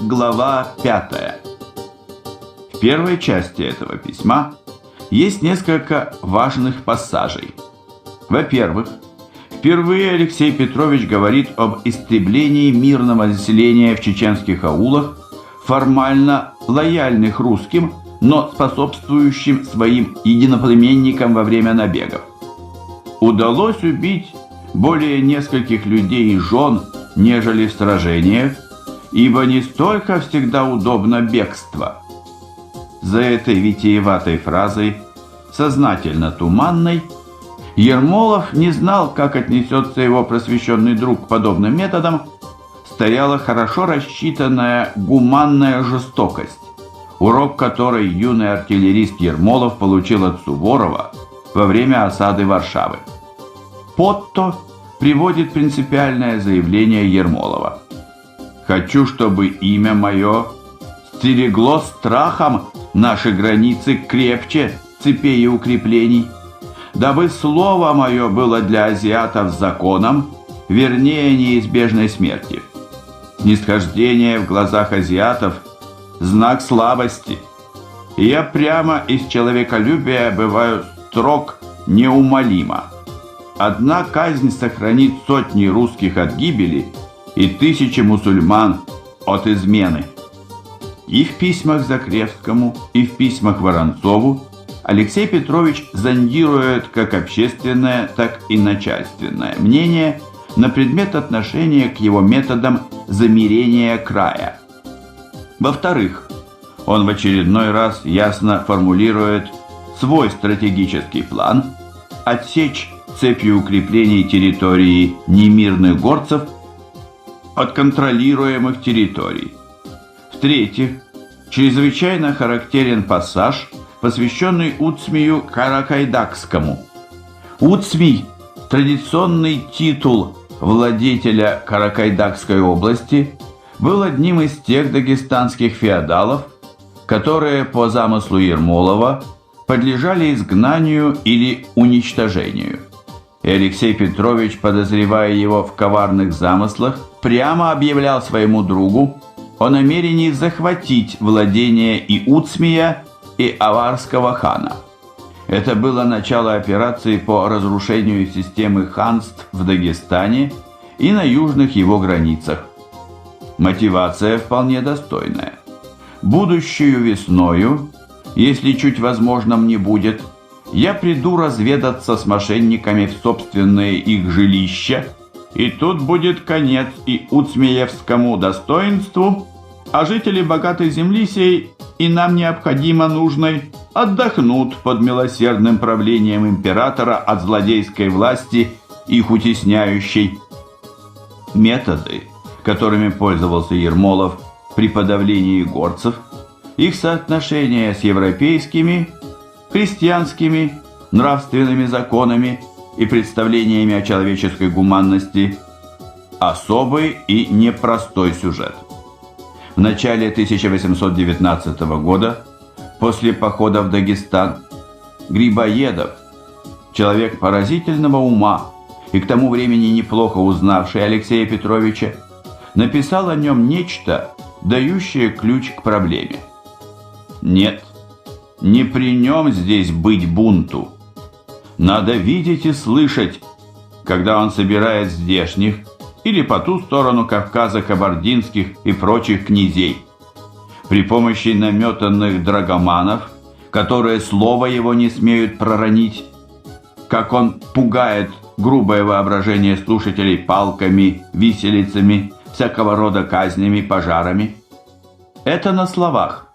глава 5. В первой части этого письма есть несколько важных пассажей. Во-первых, впервые Алексей Петрович говорит об истреблении мирного населения в чеченских аулах, формально лояльных русским, но способствующим своим единоплеменникам во время набегов. Удалось убить более нескольких людей и жен, нежели в сражениях, ибо не столько всегда удобно бегство. За этой витиеватой фразой, сознательно туманной, Ермолов не знал, как отнесется его просвещенный друг к подобным методам, стояла хорошо рассчитанная гуманная жестокость, урок которой юный артиллерист Ермолов получил от Суворова во время осады Варшавы. Потто приводит принципиальное заявление Ермолова: «Хочу, чтобы имя мое стерегло страхом наши границы крепче цепей и укреплений, дабы слово мое было для азиатов законом, вернее неизбежной смерти. Снисхождение в глазах азиатов – знак слабости, и я прямо из человеколюбия бываю строг неумолимо. Одна казнь сохранит сотни русских от гибели и тысячи мусульман от измены». И в письмах Закревскому, и в письмах Воронцову Алексей Петрович зондирует как общественное, так и начальственное мнение на предмет отношения к его методам замирения края. Во-вторых, он в очередной раз ясно формулирует свой стратегический план отсечь цепью укреплений территории немирных горцев от контролируемых территорий. В-третьих, чрезвычайно характерен пассаж, посвященный Уцмию Каракайдакскому. Уцмий – традиционный титул владетеля Каракайдакской области, был одним из тех дагестанских феодалов, которые по замыслу Ермолова подлежали изгнанию или уничтожению. И Алексей Петрович, подозревая его в коварных замыслах, прямо объявлял своему другу о намерении захватить владения и Уцмия, и аварского хана. Это было начало операции по разрушению системы ханств в Дагестане и на южных его границах. Мотивация вполне достойная. Будущую весною, если чуть возможным не будет, я приду разведаться с мошенниками в собственные их жилища, и тут будет конец и уцмиевскому достоинству, а жители богатой земли сей и нам необходимо нужной отдохнут под милосердным правлением императора от злодейской власти, их утесняющей. Методы, которыми пользовался Ермолов при подавлении горцев, их соотношение с европейскими, христианскими, нравственными законами и представлениями о человеческой гуманности – особый и непростой сюжет. В начале 1819 года, после похода в Дагестан, Грибоедов, человек поразительного ума и к тому времени неплохо узнавший Алексея Петровича, написал о нем нечто, дающее ключ к проблеме. Нет, не при нем здесь быть бунту. Надо видеть и слышать, когда он собирает здешних или по ту сторону Кавказа кабардинских и прочих князей. При помощи наметанных драгоманов, которые слова его не смеют проронить, как он пугает грубое воображение слушателей палками, виселицами, всякого рода казнями, пожарами. Это на словах,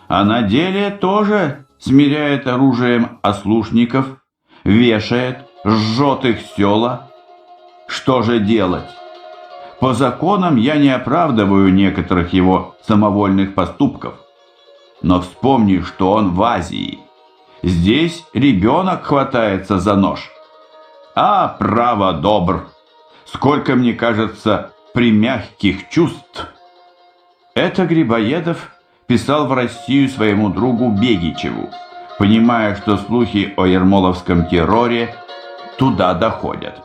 а на деле тоже смиряет оружием ослушников, вешает, жжет их села. Что же делать? По законам я не оправдываю некоторых его самовольных поступков. Но вспомни, что он в Азии. Здесь ребенок хватается за нож. А, право добр! Сколько, мне кажется, примягких чувств! Это Грибоедов писал в Россию своему другу Бегичеву, понимая, что слухи о ермоловском терроре туда доходят.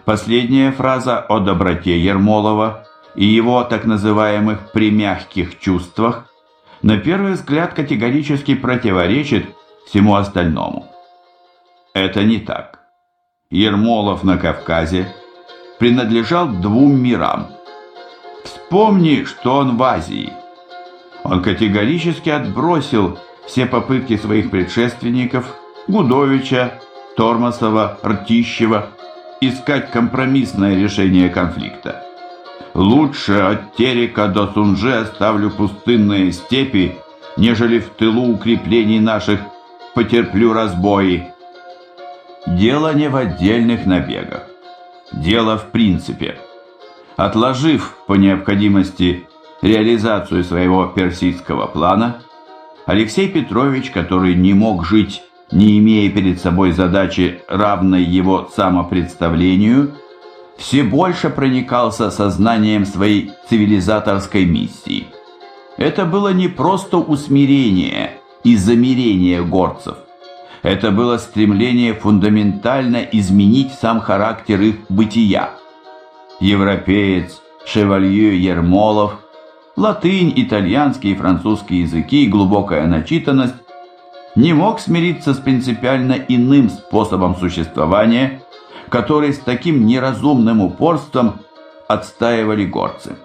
Последняя фраза о доброте Ермолова и его так называемых «примягких чувствах» на первый взгляд категорически противоречит всему остальному. Это не так. Ермолов на Кавказе принадлежал двум мирам. Вспомни, что он в Азии. Он категорически отбросил все попытки своих предшественников Гудовича, Тормосова, Ртищева искать компромиссное решение конфликта. Лучше от Терека до Сунжи оставлю пустынные степи, нежели в тылу укреплений наших потерплю разбои. Дело не в отдельных набегах. Дело в принципе. Отложив по необходимости реализацию своего персидского плана, Алексей Петрович, который не мог жить, не имея перед собой задачи, равной его самопредставлению, все больше проникался сознанием своей цивилизаторской миссии. Это было не просто усмирение и замирение горцев. Это было стремление фундаментально изменить сам характер их бытия. Европеец, шевалье Ермолов, латынь, итальянский и французский языки и глубокая начитанность не мог смириться с принципиально иным способом существования, который с таким неразумным упорством отстаивали горцы.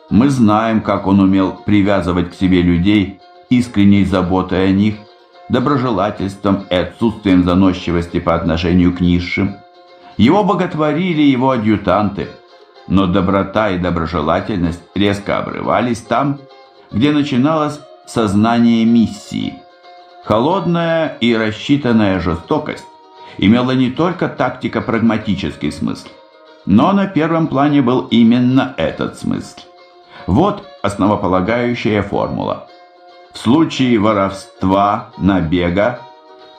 Мы знаем, как он умел привязывать к себе людей искренней заботой о них, доброжелательством и отсутствием заносчивости по отношению к низшим. Его боготворили его адъютанты, но доброта и доброжелательность резко обрывались там, где начиналось сознание миссии. Холодная и рассчитанная жестокость имела не только тактико-прагматический смысл, но на первом плане был именно этот смысл. Вот основополагающая формула. В случае воровства, набега,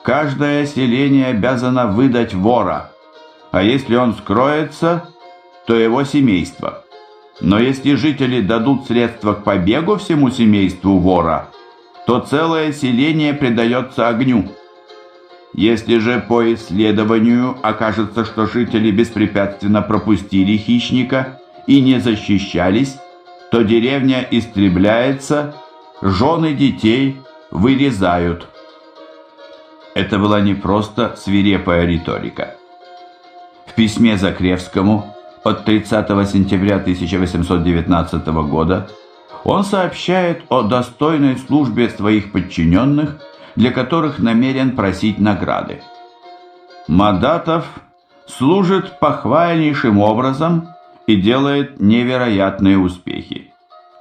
каждое селение обязано выдать вора, а если он скроется, то его семейство. Но если жители дадут средства к побегу всему семейству вора, то целое селение предается огню. Если же по исследованию окажется, что жители беспрепятственно пропустили хищника и не защищались, то деревня истребляется, жены детей вырезают. Это была не просто свирепая риторика. В письме Закревскому от 30 сентября 1819 года он сообщает о достойной службе своих подчиненных, для которых намерен просить награды. Мадатов служит похвальнейшим образом и делает невероятные успехи.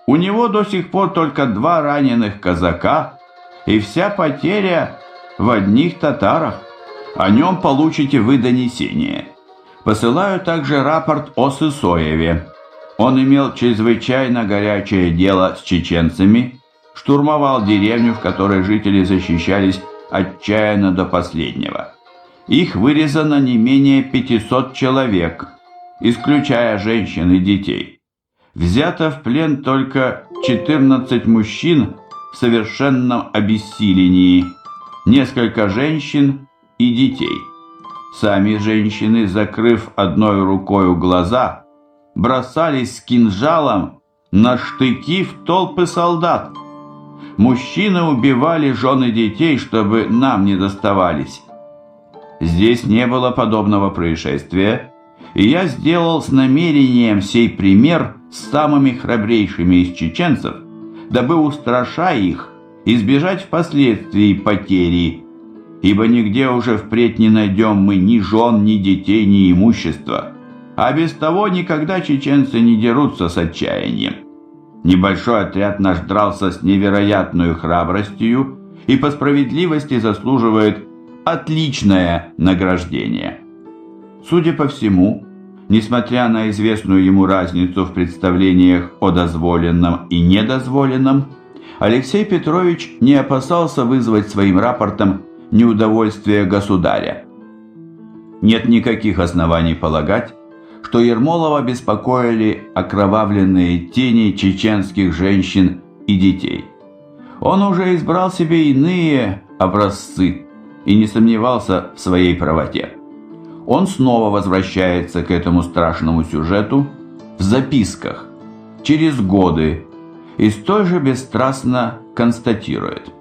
У него до сих пор только 2 раненых казака, и вся потеря в одних татарах. О нем получите вы донесение. Посылаю также рапорт о Сысоеве. Он имел чрезвычайно горячее дело с чеченцами, штурмовал деревню, в которой жители защищались отчаянно до последнего. Их вырезано не менее 500 человек, исключая женщин и детей. Взято в плен только 14 мужчин в совершенном обессилении, несколько женщин и детей. Сами женщины, закрыв одной рукой глаза, бросались с кинжалом на штыки в толпы солдат. Мужчины убивали жен и детей, чтобы нам не доставались. Здесь не было подобного происшествия, и я сделал с намерением сей пример с самыми храбрейшими из чеченцев, дабы, устрашая их, избежать впоследствии потери, ибо нигде уже впредь не найдем мы ни жен, ни детей, ни имущества, а без того никогда чеченцы не дерутся с отчаянием. Небольшой отряд наш дрался с невероятной храбростью и по справедливости заслуживает отличное награждение. Судя по всему, несмотря на известную ему разницу в представлениях о дозволенном и недозволенном, Алексей Петрович не опасался вызвать своим рапортом неудовольствие государя. Нет никаких оснований полагать, что Ермолова беспокоили окровавленные тени чеченских женщин и детей. Он уже избрал себе иные образцы и не сомневался в своей правоте. Он снова возвращается к этому страшному сюжету в записках, через годы и столь же бесстрастно констатирует: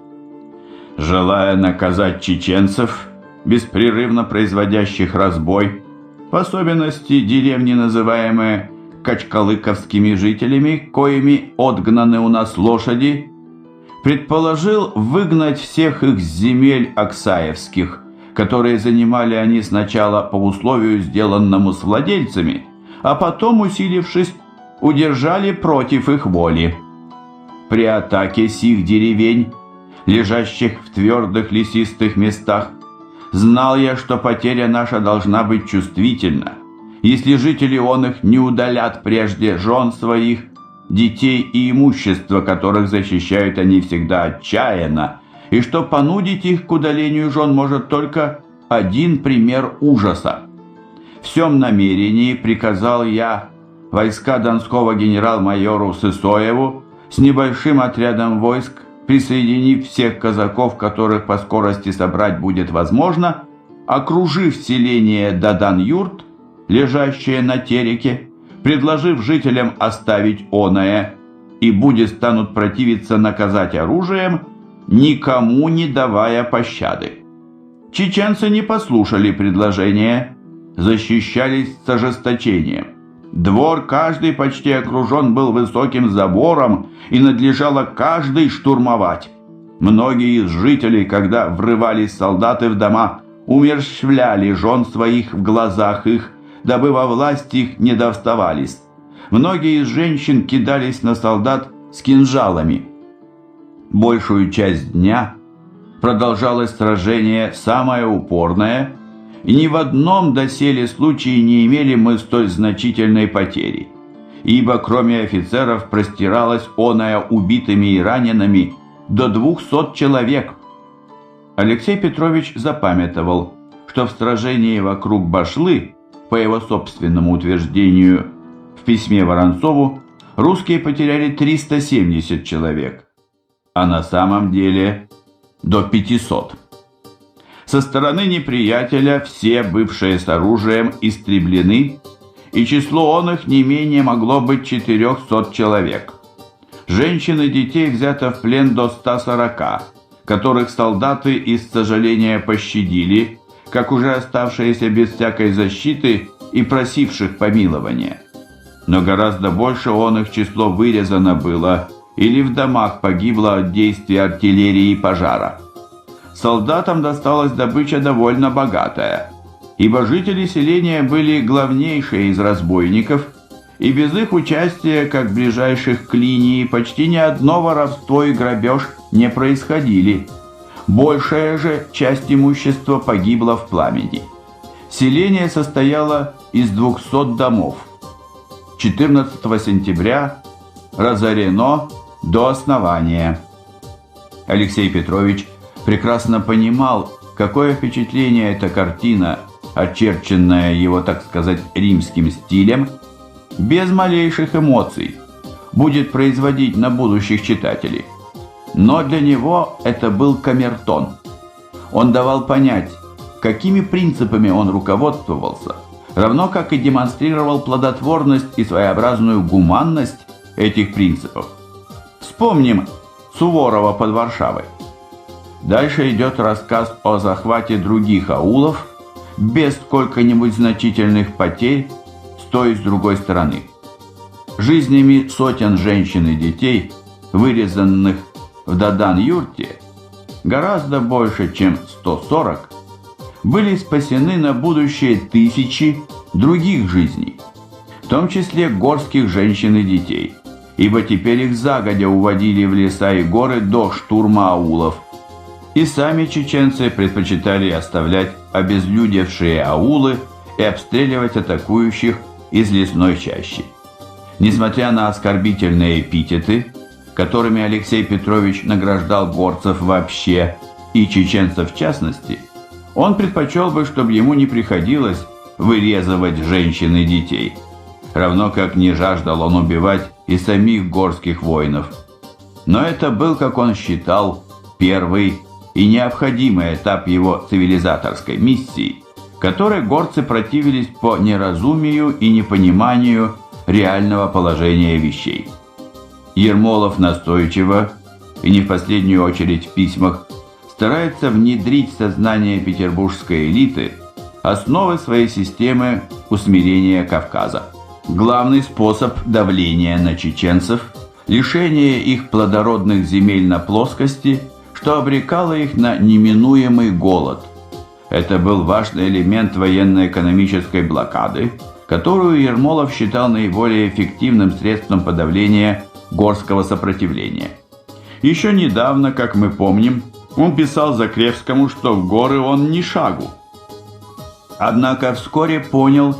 желая наказать чеченцев, беспрерывно производящих разбой, в особенности деревни, называемые качкалыковскими жителями, коими отгнаны у нас лошади, предположил выгнать всех их с земель аксаевских, которые занимали они сначала по условию, сделанному с владельцами, а потом, усилившись, удержали против их воли. При атаке сих деревень, лежащих в твердых лесистых местах, знал я, что потеря наша должна быть чувствительна, если жители он их не удалят прежде жен своих, детей и имущества, которых защищают они всегда отчаянно, и что понудить их к удалению жен может только один пример ужаса. В сём намерении приказал я войска донского генерал-майору Сысоеву с небольшим отрядом войск, присоединив всех казаков, которых по скорости собрать будет возможно, окружив селение Дадан-Юрт, лежащее на Тереке, предложив жителям оставить оное, и будет станут противиться наказать оружием, никому не давая пощады. Чеченцы не послушали предложения, защищались с ожесточением. Двор каждый почти окружен был высоким забором, и надлежало каждый штурмовать. Многие из жителей, когда врывались солдаты в дома, умерщвляли жен своих в глазах их, дабы во власть их не доставались. Многие из женщин кидались на солдат с кинжалами. Большую часть дня продолжалось сражение самое упорное, и ни в одном доселе случае не имели мы столь значительной потери, ибо кроме офицеров простиралась оная убитыми и ранеными до 200 человек. Алексей Петрович запамятовал, что в сражении вокруг Башлы, по его собственному утверждению в письме Воронцову, русские потеряли 370 человек, а на самом деле до 500. Со стороны неприятеля все бывшие с оружием истреблены, и число он их не менее могло быть 400 человек. Женщин и детей взято в плен до 140, которых солдаты из сожаления пощадили, как уже оставшиеся без всякой защиты и просивших помилования. Но гораздо больше он их число вырезано было или в домах погибло от действий артиллерии и пожара. Солдатам досталась добыча довольно богатая, ибо жители селения были главнейшие из разбойников, и без их участия, как ближайших к линии, почти ни одно воровство и грабеж не происходили. Большая же часть имущества погибла в пламени. Селение состояло из 200 домов. 14 сентября разорено до основания. Алексей Петрович прекрасно понимал, какое впечатление эта картина, очерченная его, так сказать, римским стилем, без малейших эмоций, будет производить на будущих читателей. Но для него это был камертон. Он давал понять, какими принципами он руководствовался, равно как и демонстрировал плодотворность и своеобразную гуманность этих принципов. Вспомним Суворова под Варшавой. Дальше идет рассказ о захвате других аулов без сколько-нибудь значительных потерь с той и с другой стороны. Жизнями сотен женщин и детей, вырезанных в Дадан-Юрте, гораздо больше, чем 140, были спасены на будущее тысячи других жизней, в том числе горских женщин и детей, ибо теперь их загодя уводили в леса и горы до штурма аулов. И сами чеченцы предпочитали оставлять обезлюдевшие аулы и обстреливать атакующих из лесной чащи. Несмотря на оскорбительные эпитеты, которыми Алексей Петрович награждал горцев вообще и чеченцев в частности, он предпочел бы, чтобы ему не приходилось вырезывать женщин и детей, равно как не жаждал он убивать и самих горских воинов. Но это был, как он считал, первый и необходимый этап его цивилизаторской миссии, которой горцы противились по неразумию и непониманию реального положения вещей. Ермолов настойчиво, и не в последнюю очередь в письмах, старается внедрить в сознание петербургской элиты основы своей системы усмирения Кавказа. Главный способ давления на чеченцев – лишение их плодородных земель на плоскости, что обрекало их на неминуемый голод. Это был важный элемент военно-экономической блокады, которую Ермолов считал наиболее эффективным средством подавления горского сопротивления. Еще недавно, как мы помним, он писал Закревскому, что в горы он ни шагу. Однако вскоре понял,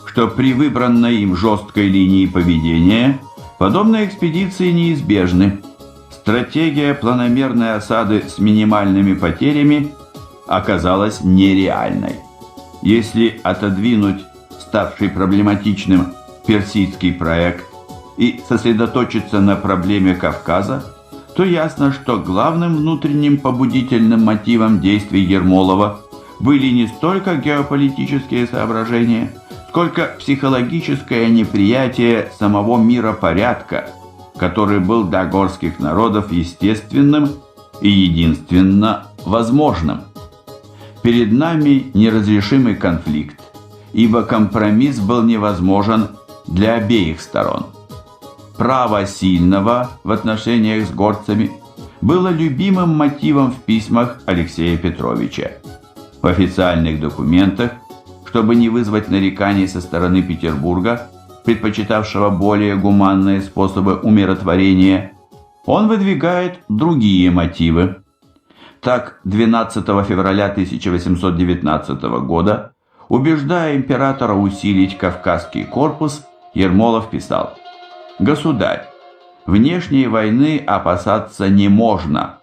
что при выбранной им жесткой линии поведения подобные экспедиции неизбежны. Стратегия планомерной осады с минимальными потерями оказалась нереальной. Если отодвинуть ставший проблематичным персидский проект и сосредоточиться на проблеме Кавказа, то ясно, что главным внутренним побудительным мотивом действий Ермолова были не столько геополитические соображения, сколько психологическое неприятие самого миропорядка, который был для горских народов естественным и единственно возможным. Перед нами неразрешимый конфликт, ибо компромисс был невозможен для обеих сторон. Право сильного в отношениях с горцами было любимым мотивом в письмах Алексея Петровича. В официальных документах, чтобы не вызвать нареканий со стороны Петербурга, предпочитавшего более гуманные способы умиротворения, он выдвигает другие мотивы. Так, 12 февраля 1819 года, убеждая императора усилить Кавказский корпус, Ермолов писал: «Государь, внешней войны опасаться не можно.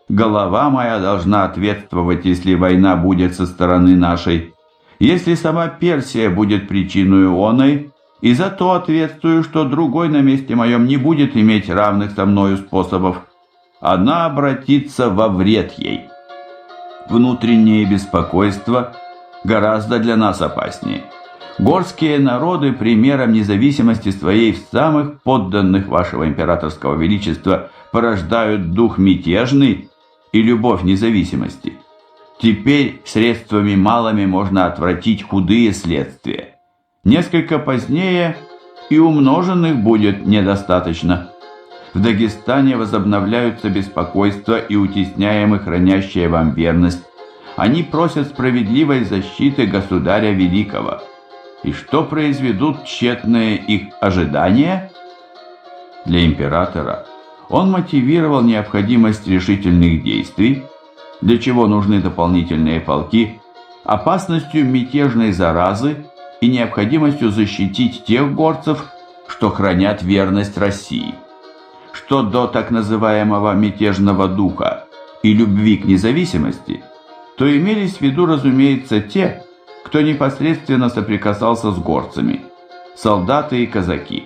Голова моя должна ответствовать, если война будет со стороны нашей. Если сама Персия будет причиной оной, и за то ответствую, что другой на месте моем не будет иметь равных со мною способов. Она обратится во вред ей. Внутреннее беспокойство гораздо для нас опаснее. Горские народы примером независимости своей в самых подданных вашего императорского величества порождают дух мятежный и любовь независимости. Теперь средствами малыми можно отвратить худые следствия. Несколько позднее и умноженных будет недостаточно. В Дагестане возобновляются беспокойства и утесняемых хранящие вам верность. Они просят справедливой защиты государя великого. И что произведут тщетные их ожидания? Для императора он мотивировал необходимость решительных действий, для чего нужны дополнительные полки, опасностью мятежной заразы и необходимостью защитить тех горцев, что хранят верность России. Что до так называемого мятежного духа и любви к независимости, то имелись в виду, разумеется, те, кто непосредственно соприкасался с горцами, солдаты и казаки.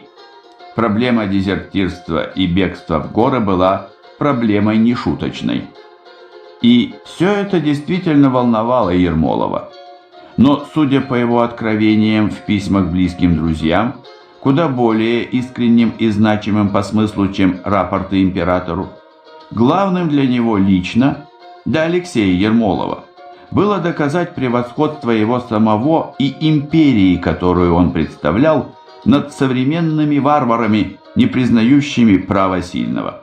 Проблема дезертирства и бегства в горы была проблемой нешуточной. И все это действительно волновало Ермолова. Но, судя по его откровениям в письмах близким друзьям, куда более искренним и значимым по смыслу, чем рапорты императору, главным для него лично, для Алексея Ермолова, было доказать превосходство его самого и империи, которую он представлял, над современными варварами, не признающими права сильного.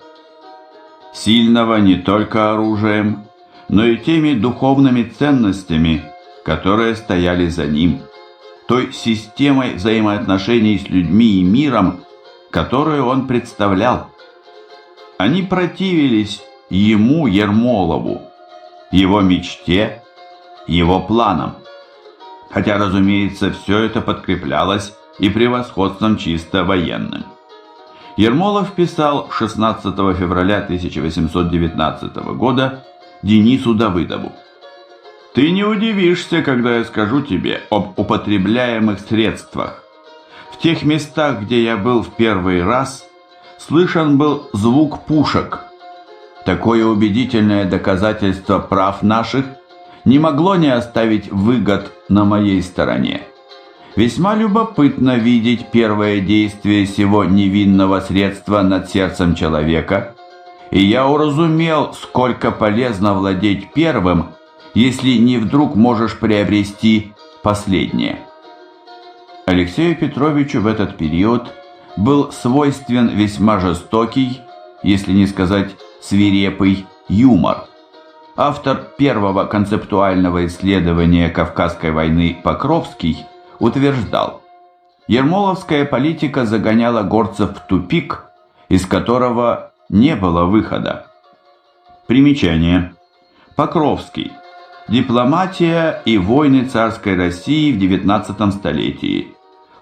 Сильного не только оружием, но и теми духовными ценностями, которые стояли за ним, той системой взаимоотношений с людьми и миром, которую он представлял. Они противились ему, Ермолову, его мечте, его планам. Хотя, разумеется, все это подкреплялось и превосходством чисто военным. Ермолов писал 16 февраля 1819 года Денису Давыдову: «Ты не удивишься, когда я скажу тебе об употребляемых средствах. В тех местах, где я был в первый раз, слышен был звук пушек. Такое убедительное доказательство прав наших не могло не оставить выгод на моей стороне. Весьма любопытно видеть первое действие сего невинного средства над сердцем человека, и я уразумел, сколько полезно владеть первым, если не вдруг можешь приобрести последнее. Алексею Петровичу в этот период был свойствен весьма жестокий, если не сказать свирепый, юмор. Автор первого концептуального исследования Кавказской войны Покровский утверждал: ермоловская политика загоняла горцев в тупик, из которого не было выхода. Примечание. Покровский. Дипломатия и войны царской России в XIX столетии.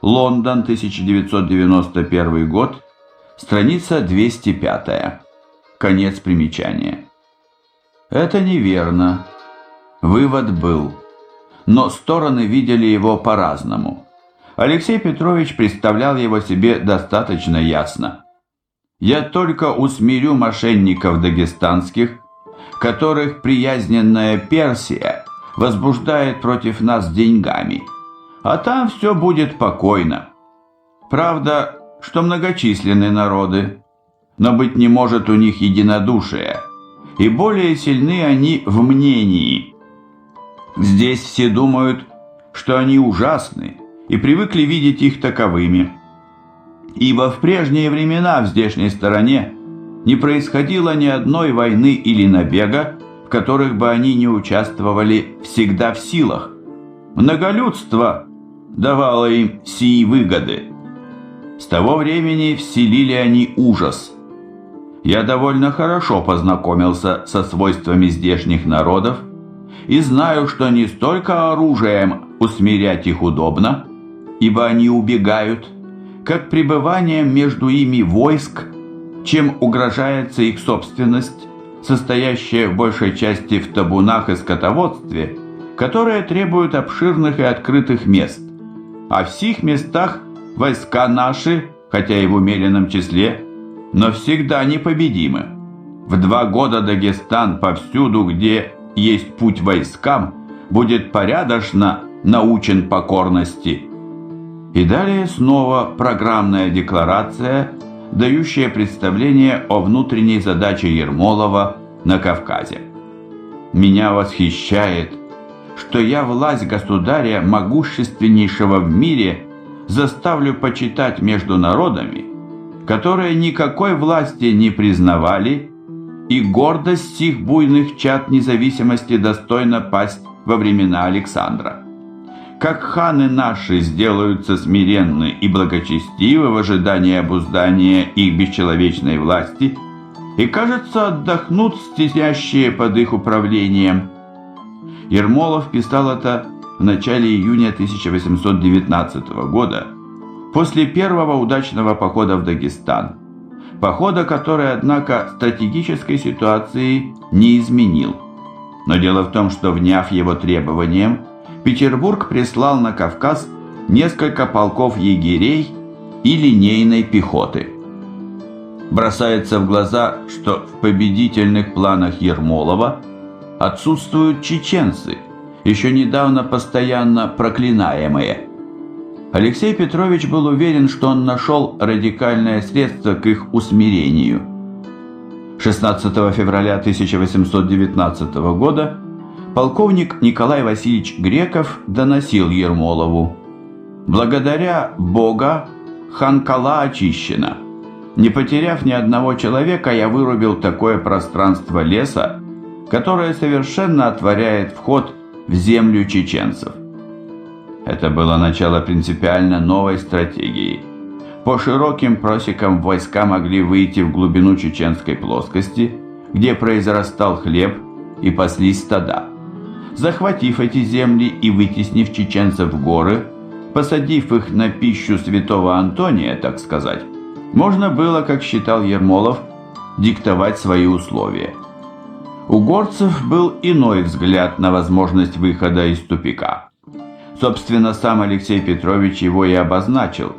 Лондон, 1991 год, страница 205. Конец примечания. Это неверно. Вывод был. Но стороны видели его по-разному. Алексей Петрович представлял его себе достаточно ясно. «Я только усмирю мошенников дагестанских, которых приязненная Персия возбуждает против нас деньгами, а там все будет покойно. Правда, что многочисленны народы, но быть не может у них единодушия, и более сильны они в мнении. Здесь все думают, что они ужасны, и привыкли видеть их таковыми. Ибо в прежние времена в здешней стороне не происходило ни одной войны или набега, в которых бы они не участвовали всегда в силах. Многолюдство давало им сии выгоды. С того времени вселили они ужас. Я довольно хорошо познакомился со свойствами здешних народов и знаю, что не столько оружием усмирять их удобно, ибо они убегают, как пребыванием между ими войск, чем угрожается их собственность, состоящая в большей части в табунах и скотоводстве, которые требуют обширных и открытых мест. А в сих местах войска наши, хотя и в умеренном числе, но всегда непобедимы. В 2 года Дагестан повсюду, где есть путь войскам, будет порядочно научен покорности». И далее снова программная декларация, дающая представление о внутренней задаче Ермолова на Кавказе. «Меня восхищает, что я власть государя могущественнейшего в мире заставлю почитать между народами, которые никакой власти не признавали, и гордость сих буйных чад независимости достойна пасть во времена Александра. Как ханы наши сделаются смиренны и благочестивы в ожидании обуздания их бесчеловечной власти, и, кажется, отдохнут стеснящие под их управлением». Ермолов писал это в начале июня 1819 года, после первого удачного похода в Дагестан, похода, который, однако, стратегической ситуации не изменил. Но дело в том, что, вняв его требованиям, Петербург прислал на Кавказ несколько полков егерей и линейной пехоты. Бросается в глаза, что в победительных планах Ермолова отсутствуют чеченцы, еще недавно постоянно проклинаемые. Алексей Петрович был уверен, что он нашел радикальное средство к их усмирению. 16 февраля 1819 года полковник Николай Васильевич Греков доносил Ермолову: «Благодаря Бога Ханкала очищена. Не потеряв ни одного человека, я вырубил такое пространство леса, которое совершенно отворяет вход в землю чеченцев». Это было начало принципиально новой стратегии. По широким просекам войска могли выйти в глубину чеченской плоскости, где произрастал хлеб, и паслись стада. Захватив эти земли и вытеснив чеченцев в горы, посадив их на пищу святого Антония, так сказать, можно было, как считал Ермолов, диктовать свои условия. У горцев был иной взгляд на возможность выхода из тупика. Собственно, сам Алексей Петрович его и обозначил,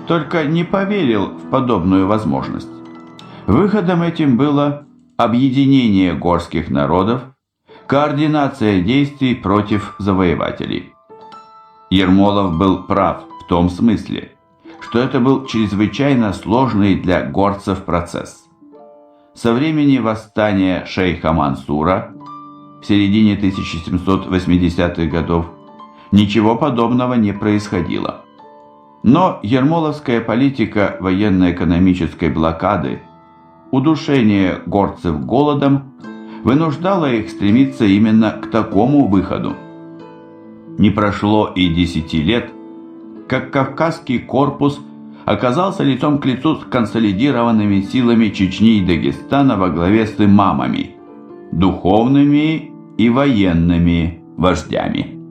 только не поверил в подобную возможность. Выходом этим было объединение горских народов, координация действий против завоевателей. Ермолов был прав в том смысле, что это был чрезвычайно сложный для горцев процесс. Со времени восстания шейха Мансура в середине 1780-х годов ничего подобного не происходило. Но ермоловская политика военно-экономической блокады, удушение горцев голодом, вынуждала их стремиться именно к такому выходу. Не прошло и 10 лет, как Кавказский корпус оказался лицом к лицу с консолидированными силами Чечни и Дагестана во главе с имамами, духовными и военными вождями.